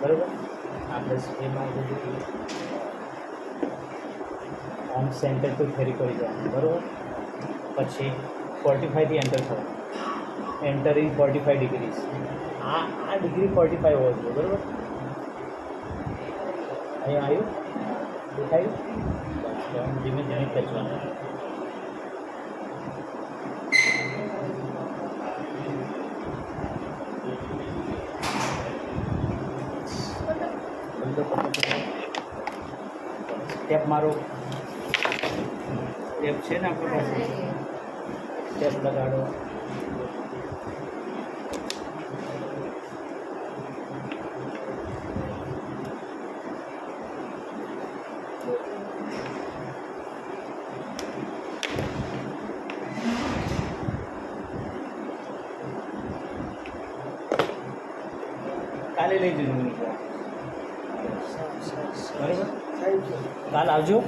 બરાબર. આપણે એમાં બધું ઓમ સેન્ટર ટુ થેરી કરી જવાનું, બરાબર. પછી 45થી એન્ટર થવાનું, એન્ટર ઇન 45 ડિગ્રીઝ. આ ડિગ્રી 45 હોવો જોઈએ, બરાબર. અહીંયા આવ્યું, દેખાયું. બસ ધીમે ધીમે ખેંચવાનું. ટેપ મારો, ટેપ છે ને આપણી પાસે, ટેપ લગાડો. કાલે લઈ જજો મને, બરાબર. કાલ આવજો.